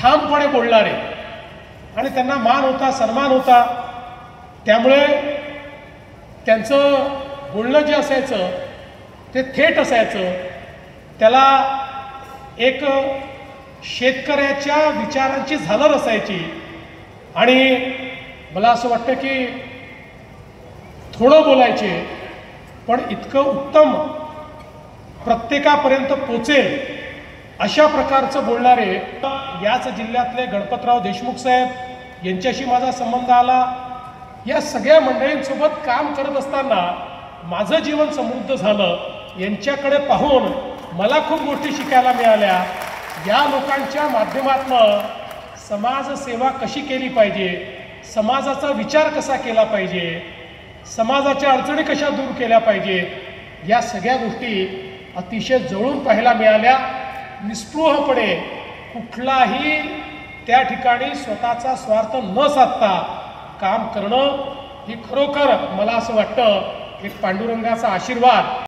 ठामपणे बोलणारे आणि त्यांना मान होता, सन्मान होता। त्यामुळे त्यांचं बोलणं जे असायचं ते थेट असायचं। त्याला एक शेतकऱ्याच्या विचारांची झालर असायची आणि मला असं वाटतं की थोडं बोलायचे पण इतकं उत्तम प्रत्येकापर्यंत पोचेल अशा प्रकारचं बोलणारे। याच जिल्ह्यातले गणपतराव देशमुख साहेब यांच्याशी माझा संबंध आला। या सगळ्या मंडळींसोबत काम करत असताना माझं जीवन समृद्ध झालं। यांच्याकडे पाहून मला खूप गोष्टी शिकायला मिळाल्या। या लोकांच्या माध्यमातून समाजसेवा कशी केली पाहिजे, समाजाचा विचार कसा केला पाहिजे, समाजाच्या अडचणी कशा दूर केल्या पाहिजेत, या सगळ्या गोष्टी अतिशय जवळून पाहायला मिळाल्या। निस्पृहपणे कुठलाही त्या ठिकाणी स्वतःचा स्वार्थ न साधता काम करणं ही खरोखर मला असं वाटतं एक पांडुरंगाचा आशीर्वाद।